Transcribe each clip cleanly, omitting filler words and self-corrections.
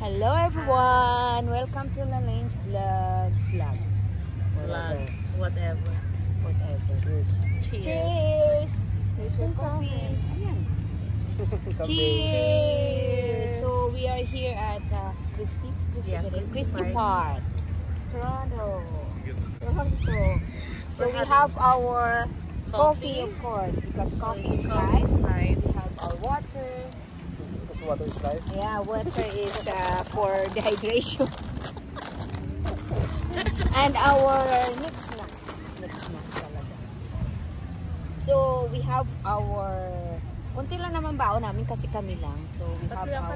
Hello everyone! Welcome to Lalane's vlog. Whatever. Cheers! Here's your coffee. Ayan. Cheers! So we are here at Christie Park, Toronto. So we have our coffee, of course, because coffee is nice. We have our water. Because water is life. Yeah, water is for dehydration. And our next snack talaga. So we have our kunti lang naman baon namin kasi kami lang. So we have our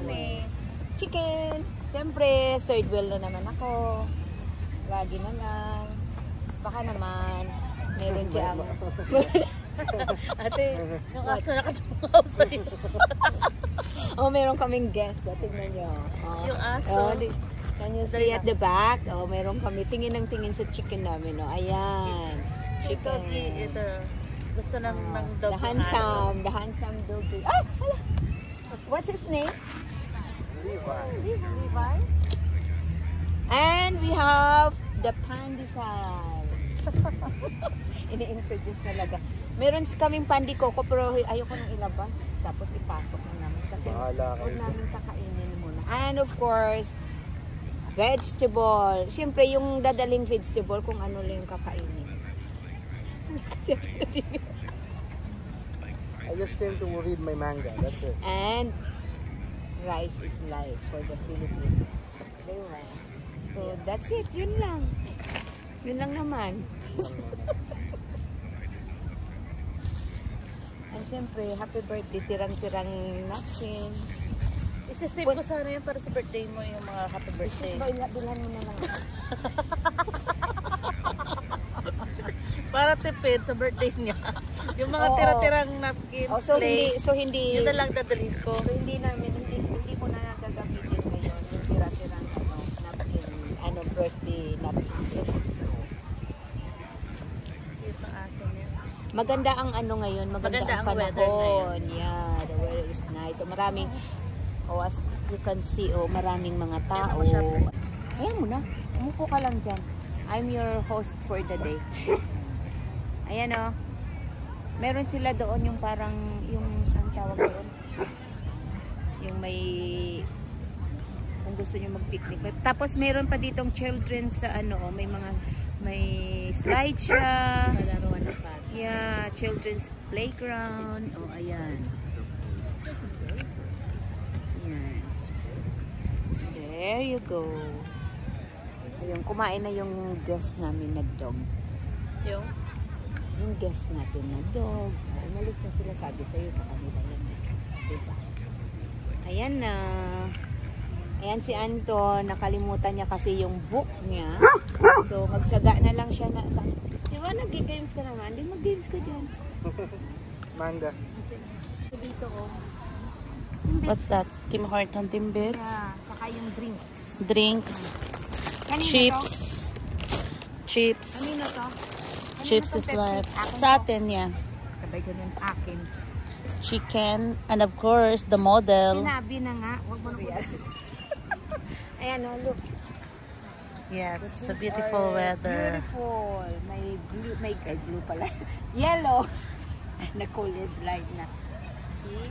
chicken. Siyempre, third wheel na naman ako. Lagi na lang. Baka naman meron diyang ate, yung aso nakatungaw sa'yo. Oh, meron kaming guest. Tingnan nyo. Oh. Yung aso. Can you see at the back? Oh, meron kami. Tingin ng tingin sa chicken namin. Oh. Ayan. Chicken. Ito. Gusto ng dog. The handsome doggy. Ah! What's his name? Levi. And we have the pandesal. Ini-introduce talaga. Meron kaming pandi coco pero ayoko nang ilabas. Tapos ipasok na namin. Kasi huwag namin kakainin muna. And of course, vegetable. Siyempre, yung dadaling vegetable kung ano lang yung kakainin. I just came to read my manga. That's it. And rice is life for the Philippines. Diba? So, that's it. Yun lang. Yun lang naman. And syempre, happy birthday. Tirang-tirang napkin. Isa-save ko sana yan para sa birthday mo, yung mga happy birthday. Bilhan mo na lang. Para tipid sa birthday niya. Yung mga tira-tirang napkins, hindi, yun na lang dadalhin ko. So hindi ko na nagagamitin ngayon. Yung tira-tirang napkin, birthday napkin. So, yung aso niya. maganda ang ngayon, maganda ang panahon. Yeah, the weather is nice. So maraming, as you can see, maraming mga tao. Ayan mo na, umupo ka lang dyan. I'm your host for the day. Ayan meron sila doon yung parang, ang tawag doon, yung may, kung gusto nyo mag-picnic. Tapos meron pa ditong children sa may slide siya. Yeah, children's playground. Ayan. Ayan. There you go. Ayun, kumain na yung guest namin na dog. Yung guest natin na dog. Umalis na sila, sabi sa'yo sa kanila yan. Diba? Ayan na. Ayan si Anton, nakalimutan niya kasi yung book niya. So, magtsaga na lang siya na. Diba, nag-games ka naman? Hindi, mag-games ka dyan. Manga. Dito, What's that? Tim Horton Timbits? Yeah, saka yung drinks. Drinks. Kanina Chips. Chips. Kanina to? Chips is life. Sa atin yan. Sabay ganun akin. Chicken. And of course, the model. Sinabi na nga. Huwag mo na ayan look. Yeah, it's a beautiful weather. Beautiful. May blue pala. Yellow. Na-color blind na. See?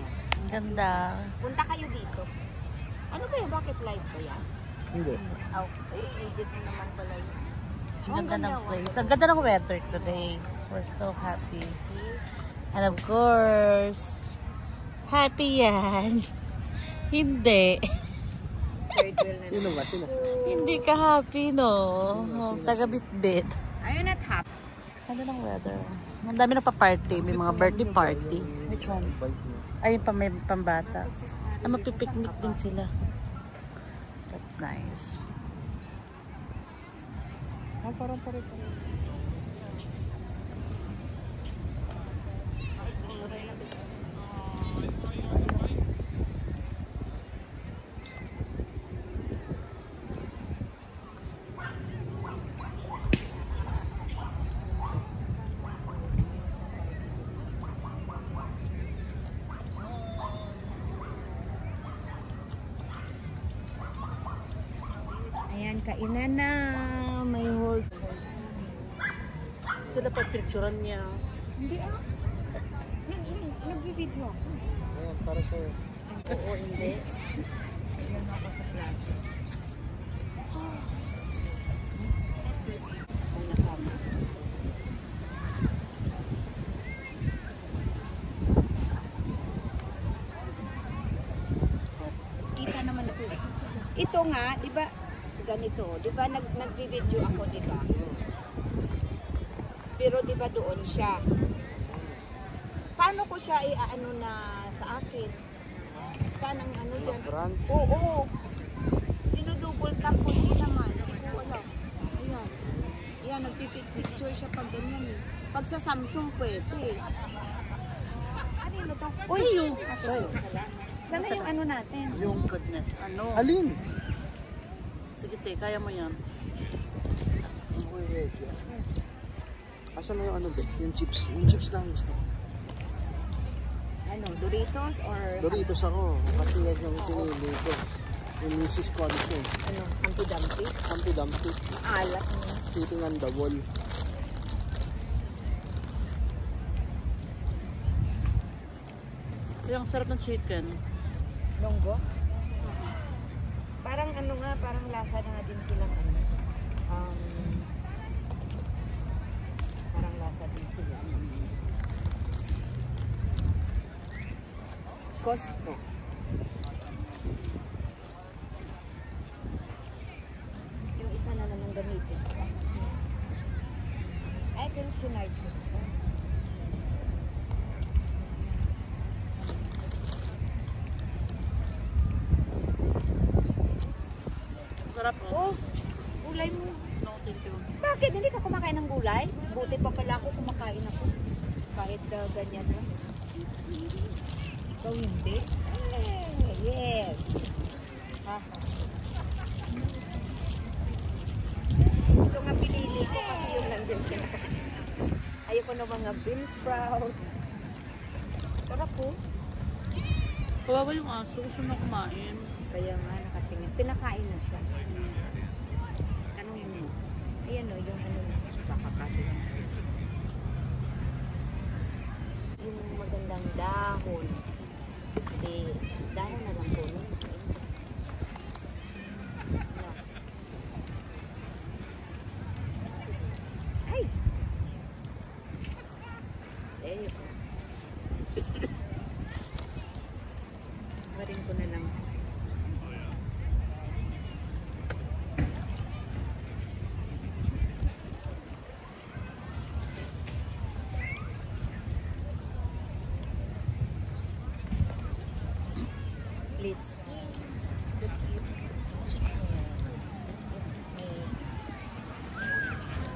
Ganda. Punta kayo dito. Ano kaya? Bakit live ba yan? Hindi. Edit mo naman pala yun. Ang ganda ng place. Ang ganda ng weather today. We're so happy. And of course, happy yan. Hindi. Sino ba? Sino? Hindi ka happy, no? Taga-bit-bit. Are you not happy? Ganda ng weather. Ang dami na pa-party. May mga birthday party. Which one? Ayun pa, may pambata. Mapipiknik din sila. That's nice. Parang pare-pare. kainan na. May hold. Sila pa picturean niya. Hindi ah. Nag-video ako. Ayan, para sa'yo. Oo, hindi. Ayan ako sa plato. Kung nasama. Kita naman ako. Ito nga, di ba, ganito, di ba nag-video ako, di ba? Pero di ba doon siya? Paano ko siya i-ano na sa akin? Saan ang ano dyan? Front? Oo. Dinudouble tap ko din naman. Hindi ko alam. Ayan. Ayan, nagpipicture siya pag ganyan eh. Pag sa Samsung pwede. Ano yun ito? Uy! Sa'yo. Sana yung ano natin? Yung goodness. Ano? Alin? Sige, te. Kaya mo yan. Wait. Asan na yung ano ba? Yung chips. Yung chips lang gusto. Ano? Doritos or... Doritos ako. Kasi yan yung sinili ko. Yung Mrs. Conson. Ano? Humpty Dumpty? Humpty Dumpty. Maalat niya. Sitting on the wall. Yung sarap ng chicken. Longgo? Parang ano nga, parang lasa na nga din silang ano. Parang lasa din sila. Costco. Yung isa na naman gamitin. Ay, pero chinars mo. Sarap Oh, gulay mo. No, thank you. Bakit? Hindi ka kumakain ng gulay? Buti pa pala ako kumakain ako. Kahit ganyan lang. Ikaw hindi? Yes. Haha. Ito nga pinili ko kasi yung nandun siya. Ayoko ng mga bean sprout. Sarap po. Kawawa yung aso. Gusto na kumain. Kaya nga nakatingin. Pinakain na siya. Tanongin mo. Ayan o, yung ano. Kakakasin. Yung magandang dahon. Dahon na lang po. No? Ay! There you go. Marin ko na lang. Let's eat. Let's eat. Chicken. Let's eat meat.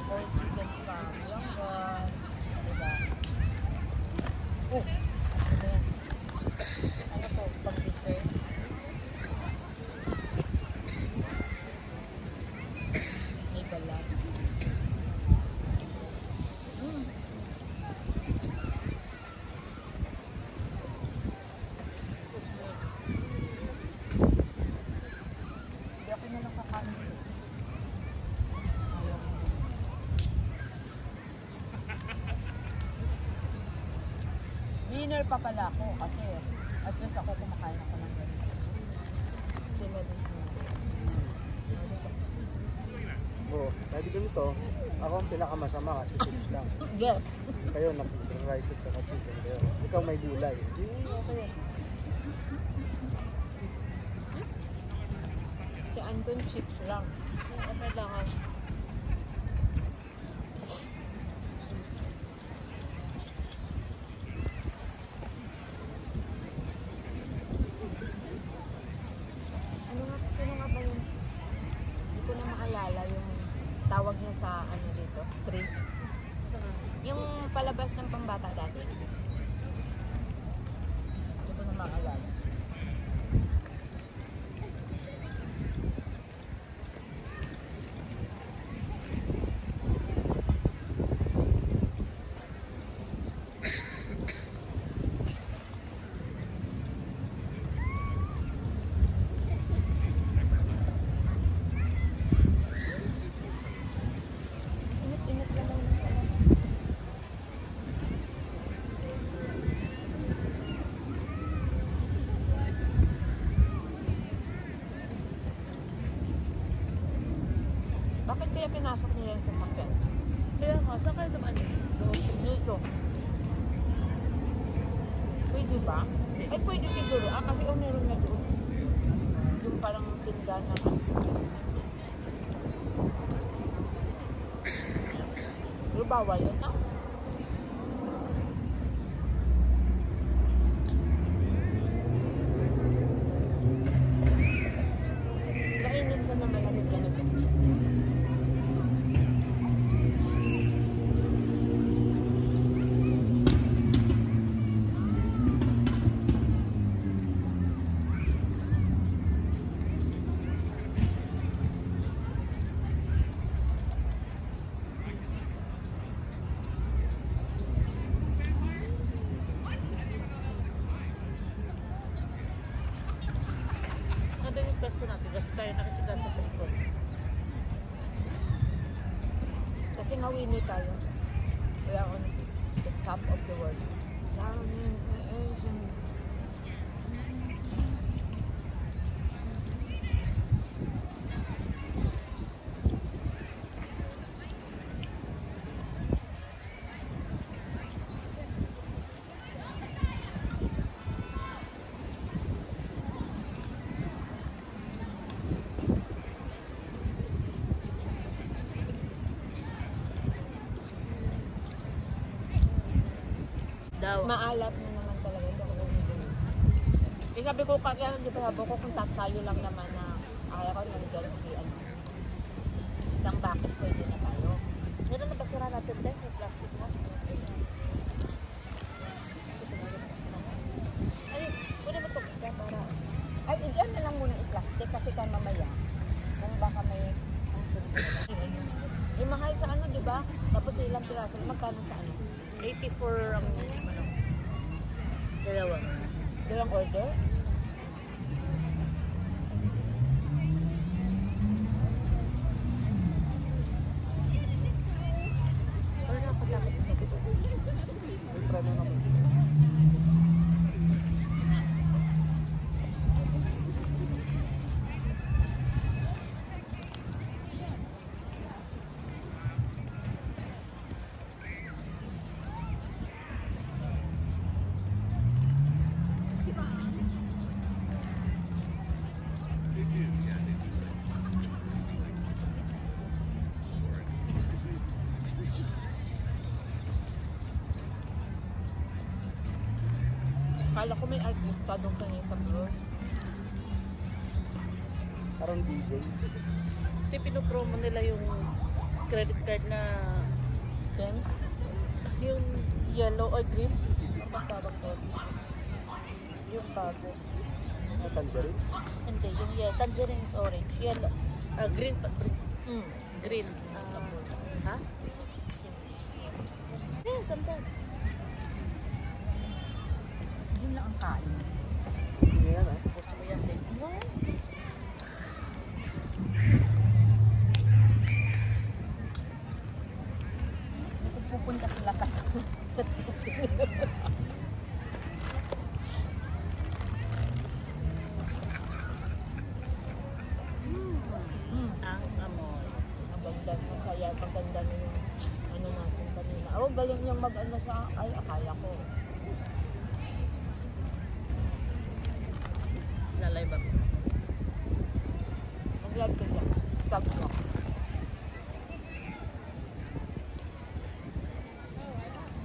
Or chicken from Longgos. Diba? Oh! Ano yan? Ano to? Pang dessert? May balat. Hindi ako na lang kakain. Ayaw. Winner pa pala ako kasi at least ako kumakain ako ng ganito. Kasi meron Oo. Sabi ganito, ako ang pinakamasama kasi chips lang. Yes. Kayo rice at saka chicken. Kayo. Ikaw may gulay. Hindi okay. Si Anton chips lang. Okay lang. Ano nga, sino nga ba yung hindi ko na maalala yung tawag niya sa ano dito? Tree. Yung palabas ng pambata dati. Hindi ko na maalala. Bakit kaya pinasok nila yung sasakyan? Kaya nga, saan kayo naman? Dito. Pwede ba? Ay, pwede siguro. Kasi meron na doon. Yung parang tindahan na. Pero bawal yun, ah. Mainit ka na malamig ka na doon. Pwesto natin kasi tayo nakikita ito sa ikot. Kasi nga winnie tayo. We are on the top of the world. Maalat na naman talaga ito. Eh sabi ko, kaya di ba sabi ko kung tayo lang naman na kaya ko nandiyan si isang bakit pwede na tayo. Meron na basura natin din? May plastic na? Ay, pwede mo ito isa para... Ay, diyan na lang muna i-plastic kasi kaya mamaya kung baka may ang sunod. Eh mahal sa ano, di ba? Tapos ilang piraso. Magkano sa ano? 84 ang dalawa. Dalang order? Wala na pagkakit ito. Ultra na naman. Kala ko may artista doon kanina sa floor. Parang DJ. Kasi pinopromo nila yung credit card na Gems? yung yellow or green. Ang tawag doon. Yung bago. Sa tangerine. Hindi, yung yellow. Tangerine is orange. Yellow. Green pa. Green. Green. Ha? Yeah, sometimes. Yun lang ang kain. Sige yan ah. Gusto mo yan din. Pupunta sila ka. Ang amoy. Maganda, masaya, maganda na yung ano natin kanina. Oh, galing niyang mag-ano sa, ay, akala ko. Lalay ba? Mag-live ka siya. Tag mo.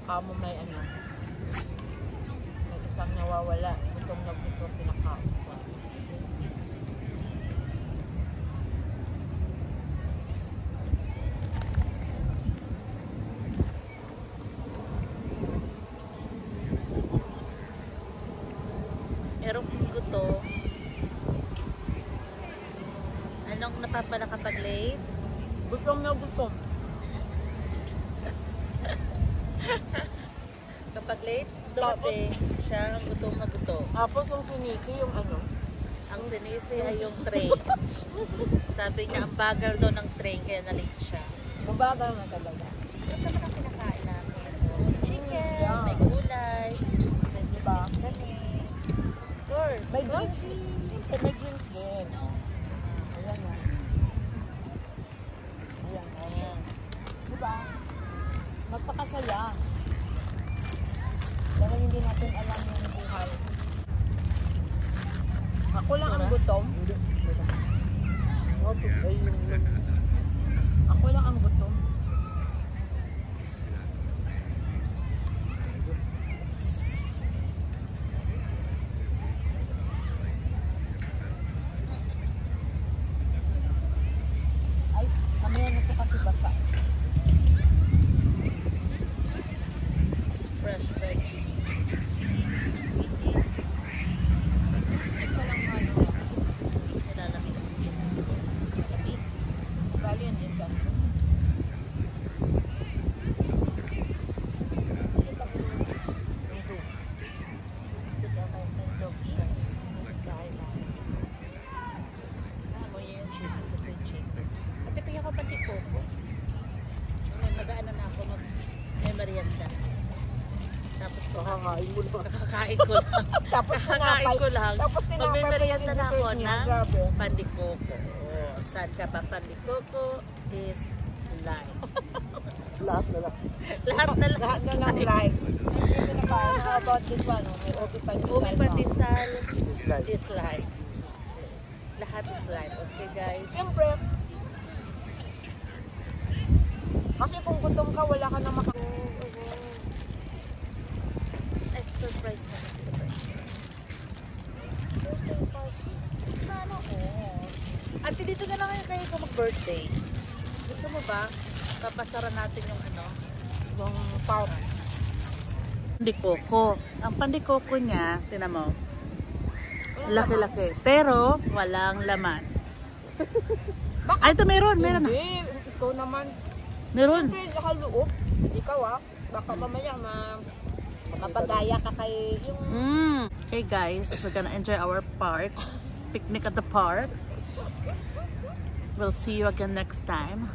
Kamo may ano. May isang nawawala. Itong nagbuto pinakaon ko. Merong guto. Anong napapala kapag late? Gutom na gutom. Kapag late, dumating siya ang gutom na guto. Tapos yung sinisi, yung ano. Ang sinisi ay yung train. Sabi niya, ang bagal daw ng train, kaya na-late siya. Mabagal na talaga. Ito naman ang pinakain namin. Chicken, Yeah. may gulay, Diba? kanin. Of course. May diba? drinks. May drinks din. Oh. Ayan na. Ay, yung... Ako lang ang gutom. Ay, mamaya na ito kasi basa. Fresh veggie. Ito lang ano. Nilalamig. Lamig. Bali yan din sa ano. Kita mo yung dog. Kita kayo sa dog siya. Kain na. Mo yung chicken. Gusto yung chicken. At ito yung kapatid ko. Mag-ano na ako. May merienda. Tapos ko Nakakain mo na. kakakain ko lang. Tapos Kakakain ko lang. Tapos tinapay Magme-merienda na ako niya. ng Grabe. pandikoko. Oh, saan ka ba? Pandikoko is life. Lahat na lang. Lahat na lang. Lahat na lang live. Hindi na pa. How about this one? May ubi pandesal. Ubi pandesal It's like... is life. Lahat is life. Okay guys. Siyempre. Kasi kung gutom ka, wala ka na makakain. Ay, surprise na kasi ito. Birthday party. Sana all. Ate, dito na lang kayo mag-birthday. Gusto mo ba? Papasara natin yung ano? Yung park. Pandikoko. Ang pandikoko niya, tinan mo, laki-laki. Pero, walang laman. Ay, ito meron. Meron na. Hindi. Ikaw naman. Meron. Siyempre, nakaloob. Ikaw baka mamaya mapagaya ka kay yung... Okay guys, we're gonna enjoy our park. Picnic at the park. We'll see you again next time.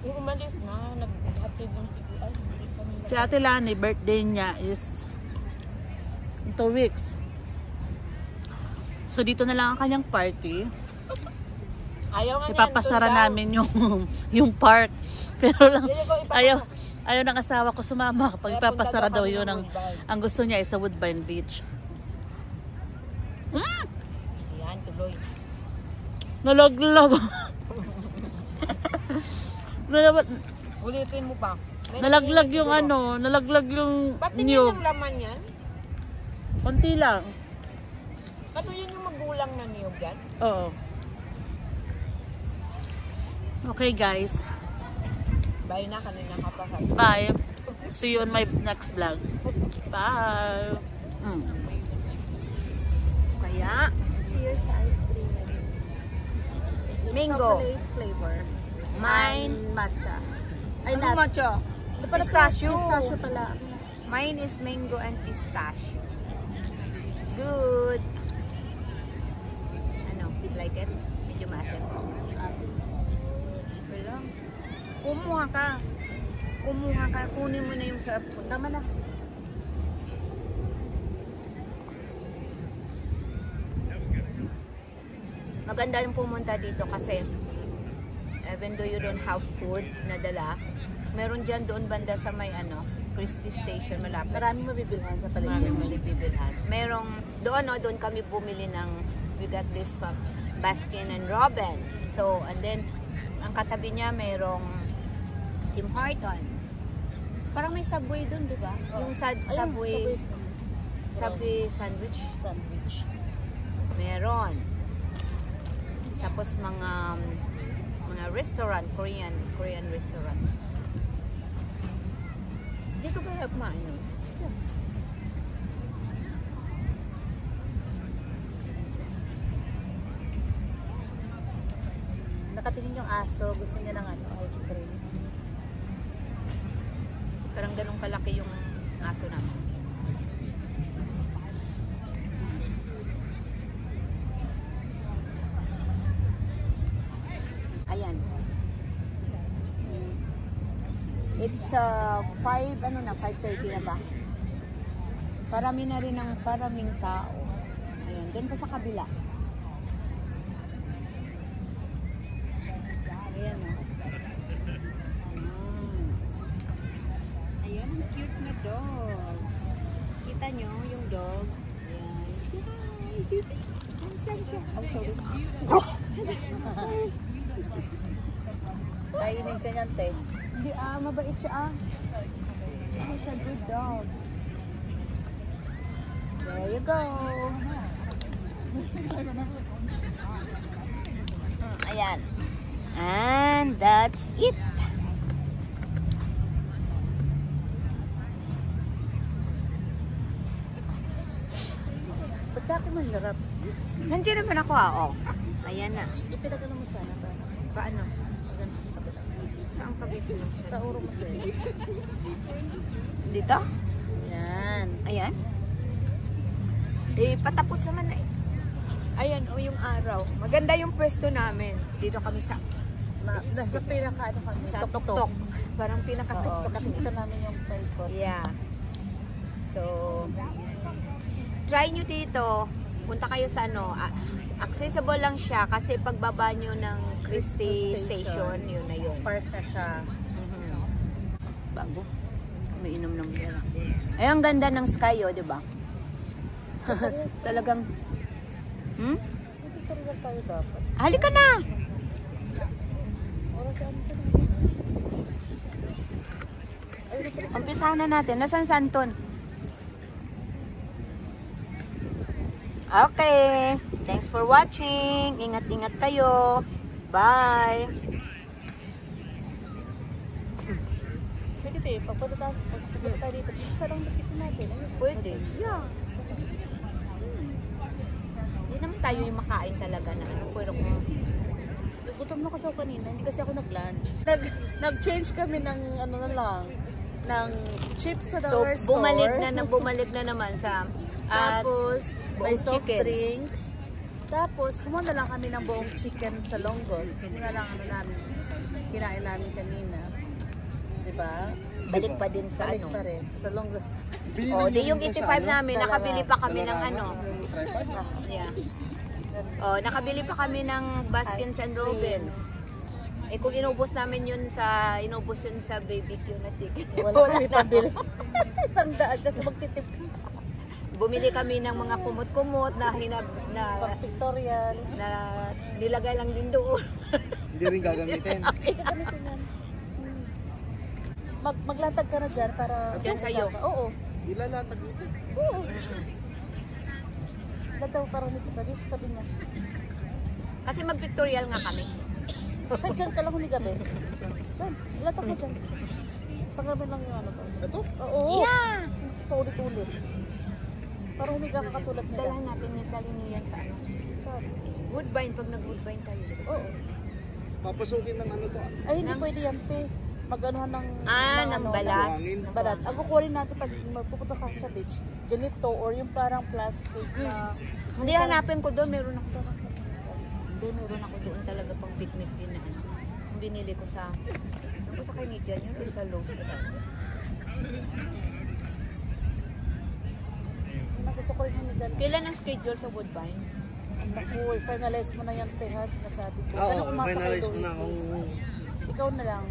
Yung umalis na, nag-hatid yung siguro. Ay, hindi kami Si Ate Lani, birthday niya is in 2 weeks. So dito na lang ang kanyang party. Ayaw nga Ipapasara namin yung park. Pero lang, ayaw ng asawa ko sumama kapag ipapasara daw yun. Ang gusto niya is sa Woodbine Beach. Yan, tuloy. Nalaglag. Ulitin mo pa. Nalaglag yung ano, nalaglag yung Ba't tingin niyog. ng laman yan? Konti lang. Ano yun yung magulang na niyog yan? Oo. Okay guys. Bye na, kanina ka pa. Bye. See you on my next vlog. Bye. Kaya, Cheers sa ice cream. mango. Chocolate flavor. Mine, matcha. Ay, ano nut. matcha? Pistachio. Pistachio. Pistachio pala. Mine is mango and pistachio. It's good. Ano, like it? Medyo maasim. Asin. Wala. Kumuha ka. Kumuha ka. Kunin mo na yung sa... Tama na. Maganda yung pumunta dito kasi even though you don't have food na dala, meron dyan doon banda sa may ano, Christie Station malapit. Maraming mabibilhan sa palengke. Maraming malibibilhan. Merong, doon kami bumili ng, we got this from Baskin and Robbins. So, and then, ang katabi niya merong Tim Hortons. Parang may Subway doon, di ba? Yung Subway sandwich. Meron. Tapos mga restaurant, Korean restaurant. Dito ba yung maano? Nakatingin yung aso. Gusto niya ng ano, ice cream. Parang ganun kalaki yung aso namin. Ayan. It's 5:30 na ba? Parami na rin ang paraming tao. Ayan, doon pa sa kabila. Ayan o. Ayan, ang cute na dog. Kita nyo yung dog? Ayan. Si hi! Handsome siya. sorry. Kainin ka niyan, te. Hindi mabait siya He's a good dog. There you go. Ayan. And that's it. Ba't sa akin mahirap? Nandiyan naman ako oh. Ayan na. Ipinagano mo sana ba? Paano? Maganda sa kabila. Saan pag-ipinig siya? Tauro mo sa'yo. Dito? Yan. Ayan. Patapos naman na Ayan, yung araw. Maganda yung pwesto namin. Dito kami sa Nasa pinaka ano kami? sa tuktok. Parang Oo, pinaka-tuktok. nakikita namin yung paikot. Yeah. So, try nyo dito. Punta kayo sa accessible lang siya kasi pagbaba nyo ng Christie Station, yun na yun. Park na siya. Bago. Umiinom ng beer. Ay, ang ganda ng sky, di ba? Talagang, Tutorial tayo dapat. halika na! Oras ano ka na? Umpisahan na natin. Nasaan si Anton? Okay. Thanks for watching. Ingat-ingat kayo. Bye. Pwede tayo, pagpunta tayo dito. Isa lang dito natin. Pwede. Yeah. Hindi naman tayo yung makain talaga na pero kung Gutom na kasi ako kanina, hindi kasi ako nag-lunch. Nag-change kami ng ano na lang, ng chips sa so, dollar store. bumalik na naman sa Tapos, may buong soft chicken. drinks. Tapos, kumuha na lang kami ng buong chicken sa Longgos. Yun na lang ano namin, kinain namin kanina. Diba? balik pa din sa Balik pa rin, sa Longgos. Oh, di yung 85 namin, nakabili pa kami ng Yeah. Oh, nakabili pa kami ng Baskins and Robbins. Eh kung inubos yun sa BBQ na chicken. Wala kami pabili. Sandaan kasi magtitip. Bumili kami ng mga kumot-kumot na Pag-pictorial. na nilagay lang din doon. Hindi rin gagamitin. Gagamitin yan. Maglatag ka na dyan para... Dyan sa'yo? Oo. Ilalatag dito. Oo. Latag para nito ka. Diyos tabi niya. Kasi mag-pictorial nga kami. Kahit dyan ka lang humigabi. Dyan. Latag mo dyan. Pangramin lang yung ano ba? Ito? Oo. Yeah! Paulit-ulit. Para humiga ka katulad nila. Dalahan natin niyo yan sa Woodbine, pag nag-woodbine tayo. Oo. Papasukin ng ano to. Ay, hindi pwede yan, te. Mag-anuhan ng... Ng balas. Ng balat. Ang kukunin natin pag magpupunta ka sa beach, ganito or yung parang plastic na... Hindi, hanapin ko doon. Meron ako doon. Hindi, meron ako doon talaga pang picnic din na ano. Yung binili ko sa... Ano sa Canadian yun? Or sa Lowe's ko tayo. Gusto ko rin humiga. Kailan ang schedule sa Woodbine? Naku, finalize mo na yan, te, ha? Sinasabi ko. Oo, Kailan umasa finalize kayo mo na doon, kung... please? Ikaw na lang.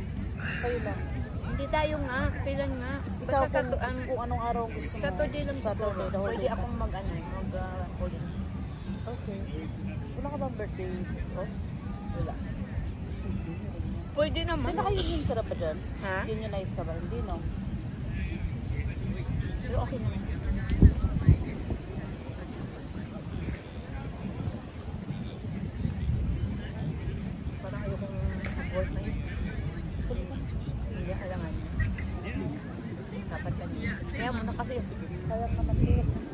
Sa'yo lang. Hindi tayo nga. Kailan nga? Ikaw Basta kung anong araw gusto mo. Saturday lang siguro. Saturday, the whole Pwede day na. akong mag-college. Okay. Wala ka bang birthday off? Wala. Pwede naman. Hindi naka-union ka na ba dyan? Ha? Unionize ka ba? Hindi, no? Pero okay naman. Parang ayokong mag-work na yun. Hindi halangan. Dapat kanina. Kaya muna kasi. Sayang naman, te.